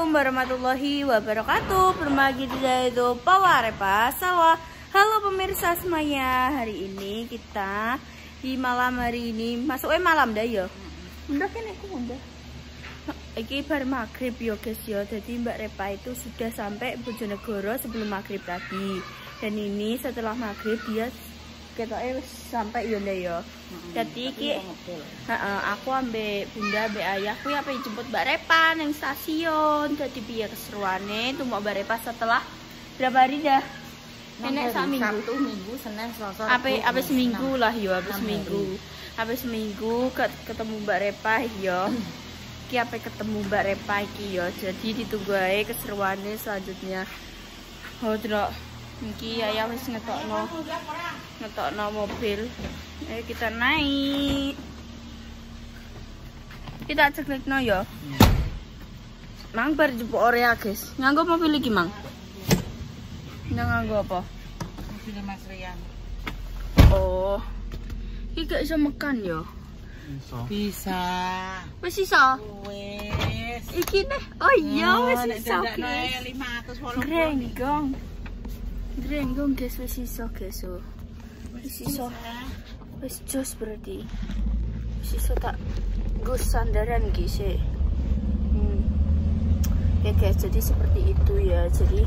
Assalamualaikum warahmatullahi wabarakatuh. Bermagi itu Pawarepa Sawah. Halo pemirsa semuanya. Hari ini kita di malam hari ini masuknya malam dah ya. Udah kan aku udah. Iki bar maghrib yo guys yo. Jadi Mbak Repa itu sudah sampai Bojonegoro sebelum maghrib tadi. Dan ini setelah maghrib dia ketoknya sampai yo ndak yo. Jadi iki aku ambek bunda ambek ayah kuwi apa jemput Mbak Repa nang stasiun. Jadi piye keseruane tumbak Mbak Repa setelah berapa hari dah? Nenek sak minggu. Sabtu, Minggu, Senin, Selasa. Apa seminggu lah yo, habis seminggu. Habis seminggu ketemu Mbak Repa yo. Iki apa ketemu Mbak Repa iki yo. Jadi ditunggu ae keseruane selanjutnya. Oh, Drok. Iki ayah wis ngetokno mobil. Ayo kita naik. Kita ceklekno ya. Mang bar jupuk Orea, guys. Nganggo mobil iki, Mang. Nganggo apa? Mobil Mas Rian. Oh. Iki gak iso mekan ya. Bisa. Wis iso. Wis. Iki nih. Oh iya, wis iso. 580. Grenggong guys, wis iso guys. Wis iso. Wis jos berarti. Wis iso tak nggo sandaran guys. Ya guys, jadi seperti itu ya. Jadi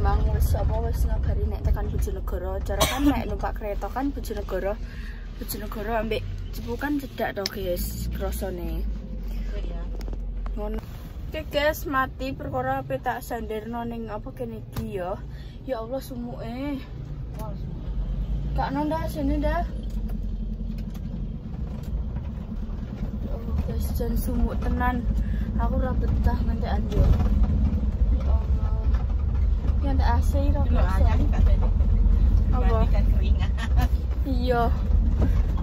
memang wis ngabari nek tekan Bojonegoro. Cara kan nek numpak kereta kan Bojonegoro ambek Cepukan cedak toh guys, krosone. Ngono. Oke guys, mati perkara ape tak sanderno ning apa kene iki ya. Ya Allah sumuke. Kak Nonda sini dah. Oh guys, jan sumuk tenan. Aku ora betah ngentekan yo. Ya Allah. Ya ndak AC ora betah. Apa? Iya.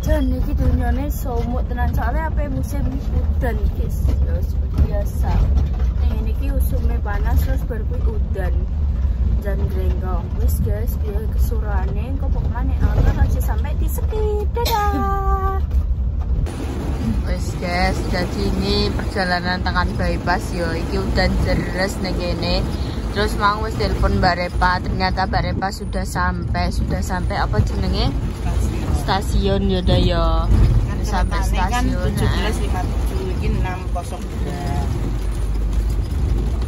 Dan ini dunyane sumuk tenan soalnya apa musim udan guys. Ya seperti biasa. Ini ki usume panas terus baru udan. Dan grenggong wis guys, biar kesurane kok pokoknya nonton aja sampai di sepi. Dadah. Wis guys, jadi ini perjalanan tekan bypass yo. Iki udan deres nang kene. Terus mang wis telepon Mbak Repa, ternyata Mbak Repa sudah sampai apa jenenge? Stasiun ya dah ya. Sampai stasiun. 17.57 iki 602.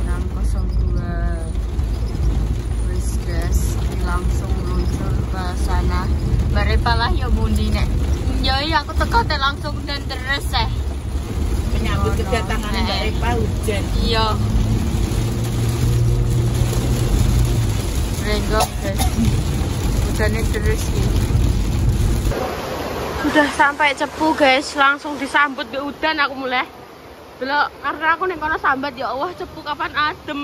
602. Wis guys, langsung meluncur ke sana. Mbak Repa lah ya mundi nek. Ya iya aku teko langsung dan terus Menyambut kedatangan Mbak Repa hujan. Iya. Renggok guys. Hujannya terus ini. Udah sampai Cepu guys, langsung disambut be udan aku mulai. Belok karena aku ning kono sambat ya Allah Cepu kapan adem.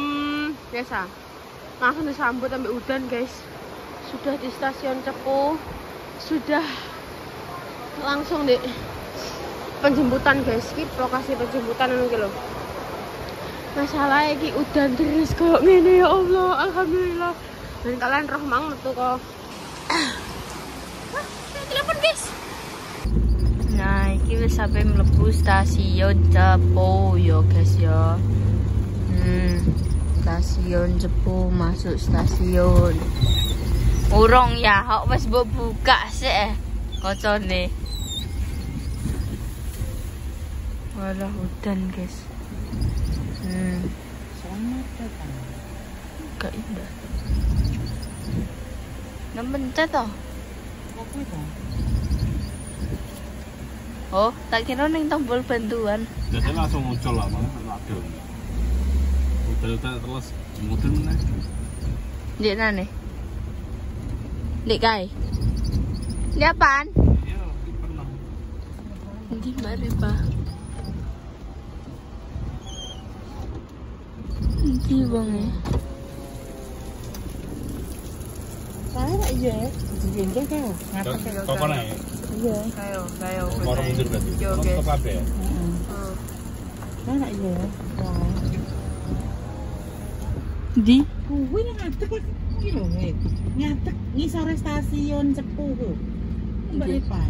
Biasa. Langsung disambut sampai udan guys. Sudah di stasiun Cepu. Sudah langsung di penjemputan guys. Ki lokasi penjemputan ngono ki lho. Masalah iki udan terus kok ngene ya Allah. Alhamdulillah. Dan kalian roh mang metu kok. Telepon guys. Nah, iki wis sampai mlebu stasiun Cepu yo guys yo. Stasiun Cepu, masuk stasiun. Urung ya, kok wis mbok buka sik kocone. Walah udan guys. Selamat datang. Gak indah. Nempencet toh? Oh, tak kira ning tombol bantuan. Jadi langsung muncul lah, malah ada. Udah terus jemputin mana? Dek nane? Dek kai? Dek apaan? Iya, pernah. Di Mbak Repa. Di bang ya. Saya enggak iya ya. Digendong kok. Ngapa Kok mana ya? Iya. Kayo. Orang mundur berarti. Yo, Nonton guys. kabeh ya? Oh. Mana iya ya. Di? Kuwi ngadeg iki lho, ngadeg ngisore stasiun Cepu ku. Mbak Repa.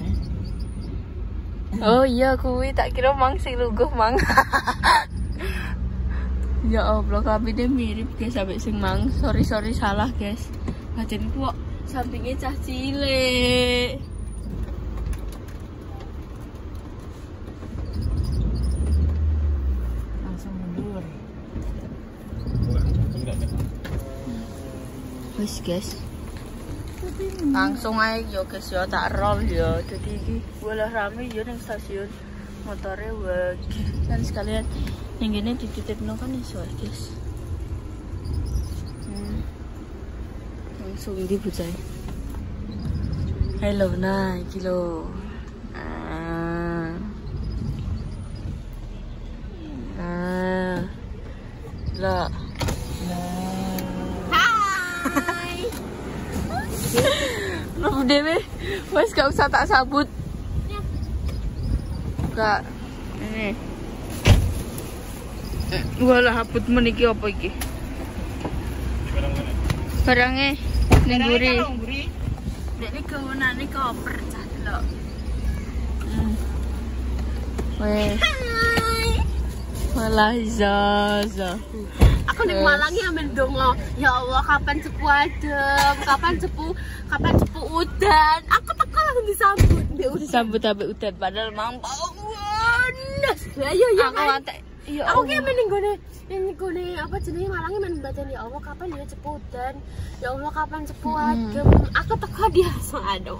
Oh iya kuwi tak kira mang sing lungguh mang. Ya Allah, kabine mirip guys sampai sing mang. Sorry salah guys. Badanku kok sampingnya cah cilik. Langsung mundur. Wes guys. Langsung aja yo guys yo tak roll yo. Jadi iki boleh rame yo ning stasiun motornya wae. Dan sekalian yang gini dititipno kan iso guys. Langsung dibujai. Hello nah iki lho. Lah. Hai. Roh dewe, wes gak usah tak sabut. Kak, ini. Walah habut meniki apa iki? Barangnya ning mburi. Nek iki gawenane koper cah delok. Wes. Walah Zaza. Aku ning Malang ya mendongo. Ya Allah, kapan cepu adem, kapan cepu udan. Aku teko langsung disambut. Disambut ambek udan padahal mang panas. Ayo ya. Aku antek. Iya. Aku ki men ning gone apa jenenge Malang men bacaan ya Allah kapan dia cepu udan. Ya Allah kapan cepu adem. Aku teko dia langsung adem.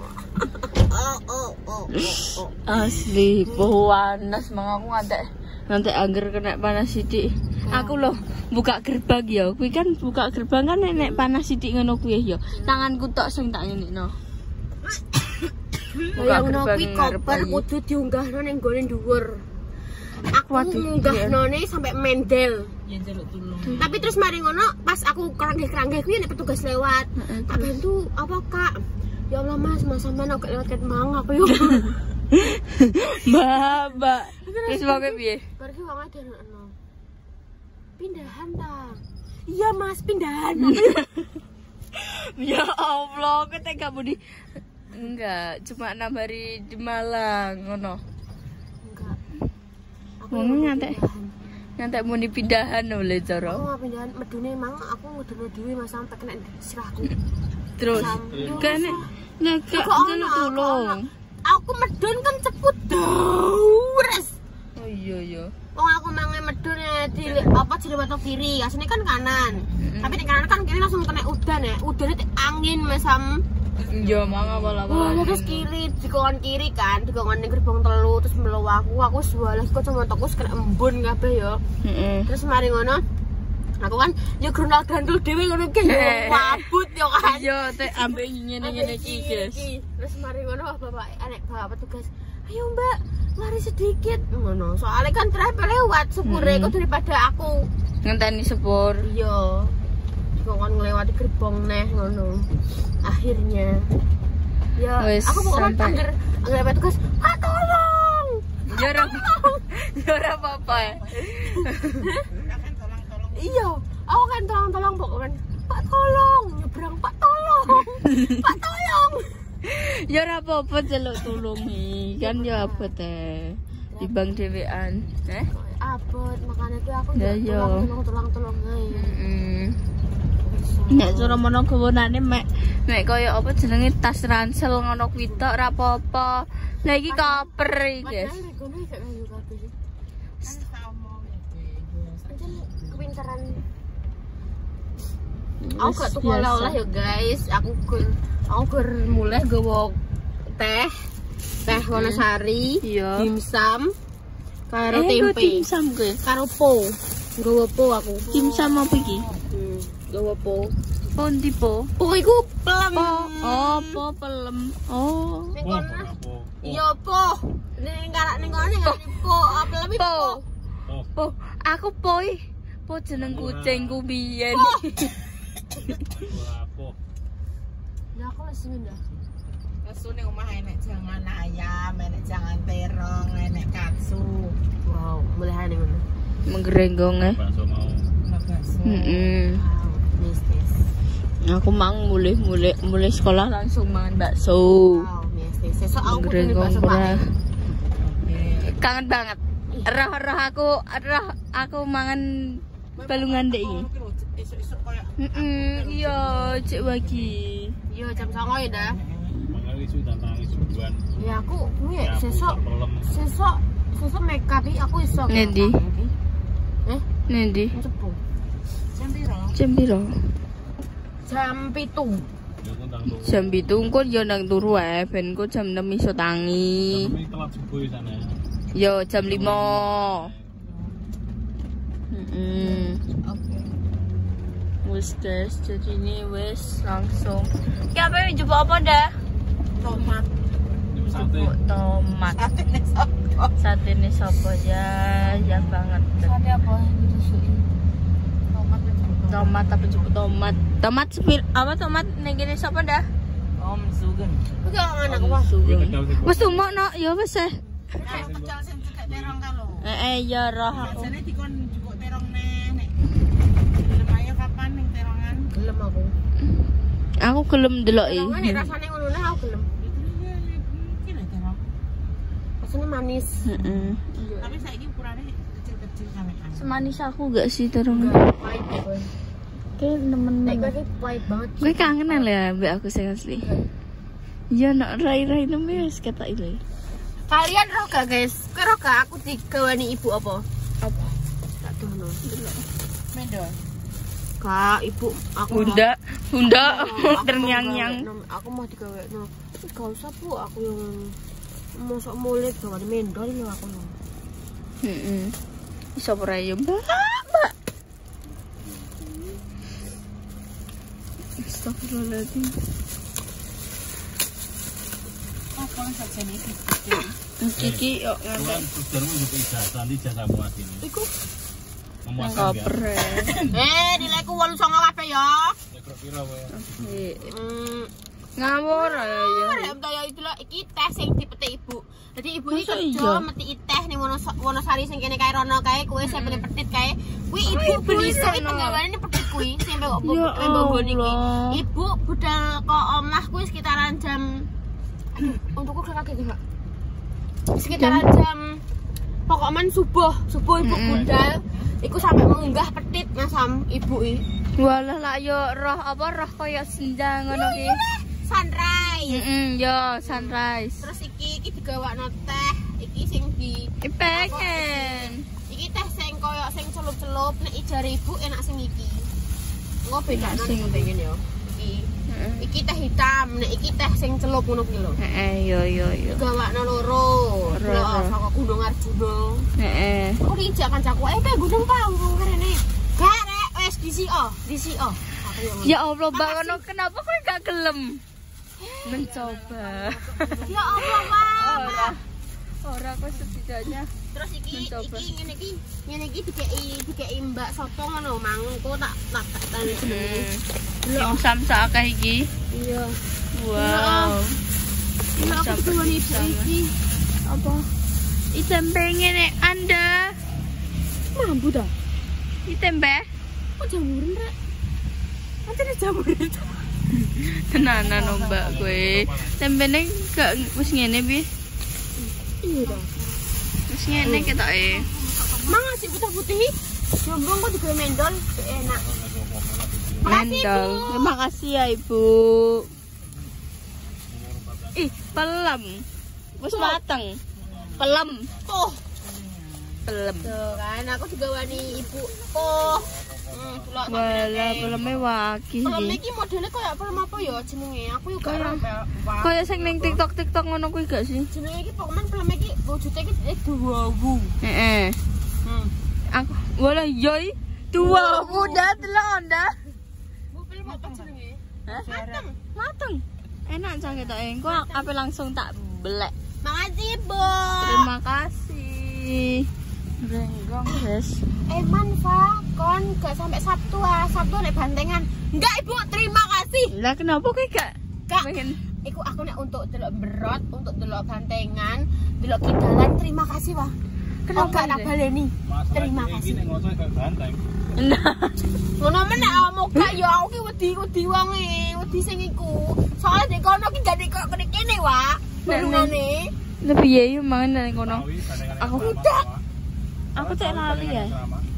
Asli panas mang aku antek. Nanti angger kena panas sithik. Aku loh buka gerbang ya. Kuwi kan buka gerbang kan nek panas sithik ngono kuwi ya. Tanganku tok sing tak ngenekno. Buka gerbang kuwi koper kudu diunggahno ning gone dhuwur. Aku munggahno ne sampai mendel. Ya jaluk tulung. Tapi terus mari ngono pas aku keranggih-keranggih kuwi nek petugas lewat. Tak bantu apa Kak? Ya Allah Mas, sampean kok lewat ket mang aku yo. Mbak. Terus mau piye? Pergi wong ade ono. Pindahan ta? Iya Mas, pindahan. Ya Allah, ketika kamu di enggak, cuma 6 hari di Malang ngono. Enggak. Aku Wong nyantek mau dipindahan oleh cara. Aku pindahan medune mang aku ngudune dhewe Mas sampe kena sirahku. Terus kan nek tolong. Aku medun kan ceput daures. Oh iya. Wong aku mange medun di apa jero batok kiri, asline kan kanan. Tapi di kanan kan kiri langsung kena udan ya. Udane angin mesam. Iya, mangga Wah, terus kiri, dikon kiri kan, dikon ning gerbong telu terus melu aku suwalah kok cuma toko kena embun kabeh ya. Terus mari ngono. Aku kan yo grundal gandul dhewe ngono ki yo wabut yo kan. Iya, teh ambek ngene-ngene iki, guys. Terus mari ngono bapak petugas. Ayo Mbak, lari sedikit ngono. Soalnya kan traffic lewat sepure kok daripada aku ngenteni sepur. Iya. Dikon nglewati gerbong neh ngono. Akhirnya ya wes, aku pokoknya angger petugas, "Pak tolong." Ya ora apa-apa ya. Iya, aku kan tolong pokoknya. Pak tolong, nyebrang Pak tolong. Pak tolong. Ya ora apa-apa celuk tulungi. Kan ya apa teh. Dibang dhewean. Abot, makanya tuh aku ya tolong ae. Nek cara mono gawenane mek kaya apa jenenge tas ransel ngono kuwi tok ora apa-apa. Lah iki koper iki, guys. Kepintaran. Aku gak tuku oleh-oleh ya guys. Aku gur mulai gowo teh Wonosari, dimsum, karo tempe. Dimsum kuwi. Karo po. Gowo po aku. Dimsum apa iki? Gowo po. Pondi po. Po iku pelem. Oh, po pelem. Oh. Ning kono. Iya po. Ning karak ning kono po, pelem po. Po. Aku poi. Po jeneng kucingku biyen. Ya aku wis ngendah. Lesu ning omah enek jangan ayam, enek jangan terong, enek katsu. Wow, mulai ngono. Menggerenggong Bakso mau. Bakso. Mistis. Aku mang mulai sekolah langsung mangan bakso. Wow, mistis. Sesuk aku kudu Menggerenggong bakso Pak. Kangen banget. Roh aku mangan balungan dek iki. Esuk-esuk koyo. Iya, cek wagi. Iya jam 09.00 ya dah. Makanya sudah nangis duluan. Ya aku kuwi sesuk make up iki aku iso. Ngendi? Nendi? Cepu. Jam piro? Jam 7. Ya aku ndang tuh. Jam 7 engko yo nang turu ae ben engko jam 6 iso tangi. Tapi telat subuh sana. Yo jam 5. Oke. Wis guys, jadi ini wis langsung. Ya apa yang coba apa dah? Tomat. Sate. Tomat. Sate nek sopo? Sate ini sopo ya banget. Sate apa ditusuki? Tomat tapi cukup tomat. Tomat sepil apa tomat ning kene sapa dah? Om Sugen. Kuwi kok anak wah. Wis tumo no, ya wis eh. Pecel sing cekek terong ka lho. Ya roh aku. Biasane dikon jukuk terong nek. Gelem ayo kapan ning terongan? Gelem aku. Aku gelem deloki. Terongan nek rasane ngono nek aku gelem. Iki lho terong. Rasane manis. Tapi saiki ukurane kecil-kecil kawekan. Semanis aku gak sih terong? Pahit kowe. Kayak nemen. Nek kowe pahit banget. Gue kangenan ya mbak aku sing asli. Iya nak rai-rai nemu wis ketok iki. Kalian roh gak guys? Kowe roh gak aku digawani ibu apa? Apa? Tak dono. Mendol. Kak, ibu aku Bunda Aku ternyang-nyang. Aku mau digawe. Gak usah Bu, aku yang mosok mulit gawani mendol lho aku lho. Iso ora ya, Mbak? Astagfirullahaladzim. Apa saja nih? Kiki yuk Kan sudarmu juga ijazah di jasa muat ini. Iku Memuaskan enggak? koper. nilaiku 8,9 kabeh ya. Ya kira pira kowe? Ngawur ya. Rem kaya itu lho, iki teh sing dipetik ibu. Jadi ibu iki Masa kerja iya? meti teh ning Wonosari sing kene kae rono kae kowe sing petit kae. Kuwi ibu beli sing penggaweane petit kuwi sing kok mbok iki. Ibu budal kok omah kuwi sekitaran jam untukku kaki juga. Sekitaran jam pokoknya subuh ibu budal iku sampai mengunggah petit ngasam ibu iki. Walah lah yo roh kaya sendang ngono ki. Sunrise. Yo sunrise. Terus iki digawakno teh, iki sing di Pengen. iki teh sing koyo sing celup-celup nek ijare ibu enak sing iki. Engko bedane sing pengen yo. Iki teh hitam, nek iki teh sing celup ngono kuwi lho. Yo. Gawakno loro. Lho saka Gunung Arjuna. Kok iki jak kancaku, kayak gunung panggung karene. Gak rek, wis DCO. Ya Allah, Mbak ngono kenapa kowe gak gelem mencoba? Ya Allah, Pak. Ora kok setidaknya. Terus iki Mencoba. ngene iki dikeki Mbak soto ngono mang, engko tak tani. Dimsum sak akeh iki. Iya. Wow. Ini aku digawani ibu iki. Apa? Itempe ngene Anda. Mampu dah. Itempe. Kok jamuran rek? Antene jamuran. Tenanan no Mbak kowe. Tempene gak wis ngene piye? Iya dah. Wis ngene ketoke. Mang ngasih putih-putih. Jombong kok digawe mendol, enak. Mendol. Terima kasih ya Ibu. Ih, pelem. Wis mateng. Pelem. Pelem. Tuh kan aku digawani ibu. Oh. Walah, peleme waki. Pelem iki modele koyo pelem apa ya jenenge? Aku yo gak ora. Kaya sing ning TikTok ngono kuwi gak sih? Jenenge iki pokoknya pelem iki wujude iki duwawu. Heeh. Aku walah yoi dua udah telon dah. Bu pelem apa jenenge? Hah? Mateng. Enak cah ketoke. Engko ape langsung tak belek. Makasih, Bu. Terima kasih. Renggong, guys. Man, Fa, kon gak sampai Sabtu Sabtu nek bantengan. Enggak, Ibu, terima kasih. Lah kenapa kowe gak pengen? Iku aku nek untuk delok berot, untuk delok bantengan, delok kidalan, terima kasih, Wah. Kenapa tak baleni? Terima kasih. Ini ngocok kayak banteng. Nah, Ngono men nek awakmu gak ya aku ki wedi wonge, wedi sing iku. Soale nek kono ki gak kok kene, Wak. Barungane. lebih ya yo mangan nang kono. Tahu, Aku bantengan tidak. sama. Aku cek lali ya.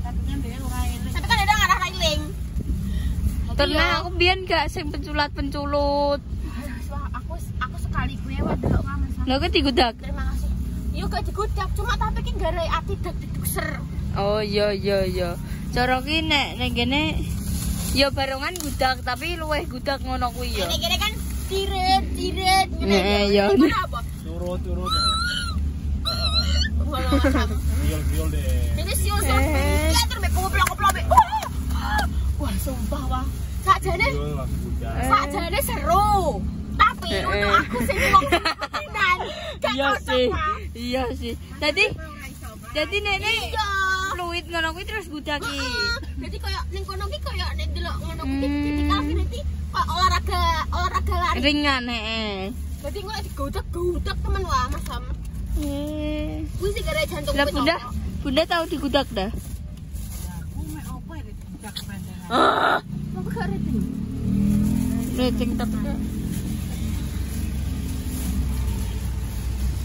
Tapi kan dia ora enak. Tapi kan Terus aku biyen gak sing penculat-penculut. Aku sekali gue delok Mas. Lho kok digudak? Terima kasih. Yo gak digudak, cuma tapi ki gara ati dak diduser. Oh iya. Cara ki nek ning kene ya barongan gudak tapi luweh gudak ngono kuwi ya. Nek kene kan ciret ngene ya. Gimana apa? Turut. Viol deh. Ini siul terus mek koplok-koplok. Wah, sumpah wah. Sakjane seru. Tapi untuk aku sing wong tenan. Iya sih. Jadi nenek fluid ngono kuwi terus gudaki. Jadi koyo ning kono ki koyo nek delok ngono kuwi ketika nanti olahraga lari. Ringan heeh. Jadi kok digudak temen wah Mas Sam. Kuwi sing gara jantung. Lah Bunda tahu digudak dah. Aku mek opo ya digudak bandaran. Apa gak rating? Rating tapi.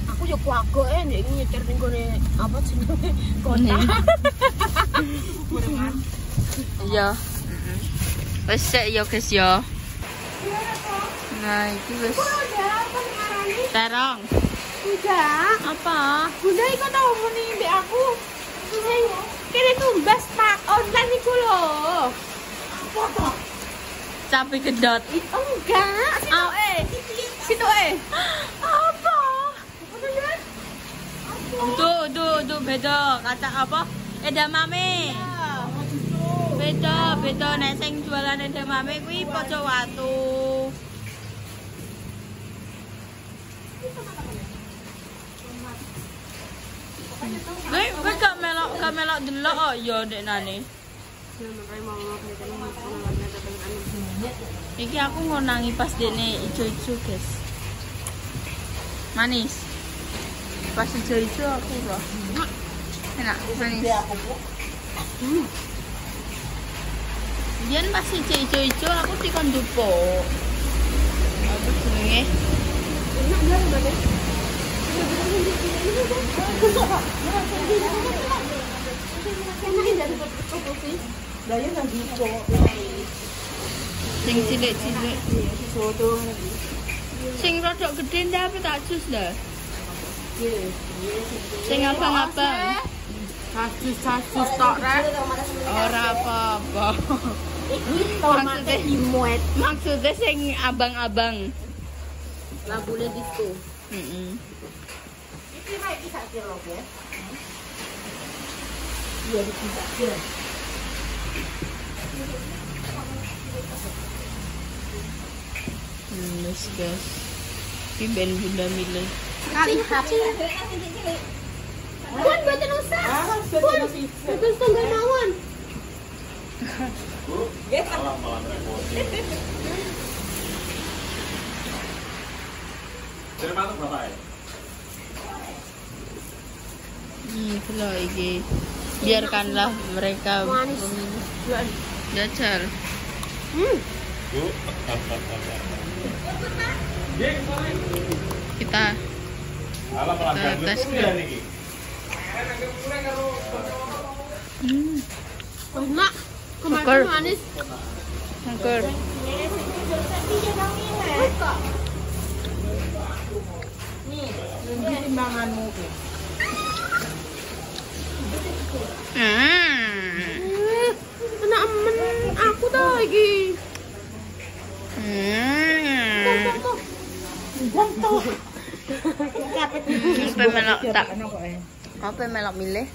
Aku yo kuago nek nyetir ning gone apa jenenge kota. Iya. Wes sik yo guys yo. Nah, iki wis terong. Udah. Apa? Bunda iku tau muni mbek aku. Sing kene tumbas pak online iku lho. Apa to? Cabe gedot. Enggak. Situ Apa? Duh, beda. Kata apa? Edamame. Beda. Nek sing jualan edamame kuwi pojok watu. Gue gak melok delok kok ya ndek nane. Iki aku ngonangi pas dene ijo-ijo, guys. Manis. Pas ijo-ijo aku loh. Enak, manis. Biyen pas ijo-ijo aku dikon dupo. Apa jenenge? Enak banget mbak. Sing cilik-cilik. Sing rodok gede tapi tak jus dah. Sing abang-abang. Kasus tok rek. Ora apa-apa. Maksudnya sing abang-abang. Lampune disco. Heeh. Iki mek iki sak kilo ya. Iya bisa. Wes guys. Iki ben Bunda milih. Kali hati. Buat baca usah. Betul setengah nawan. Malam repotin. Terima kasih Bapak ya. Itulah iki. Biarkanlah mereka memilih. Jajal. Yuk. Kita tes niki. Enak. Kemarin manis. Angker. Ini timbanganmu. Enak men aku tau lagi. Apa melok tak? Apa melok milih?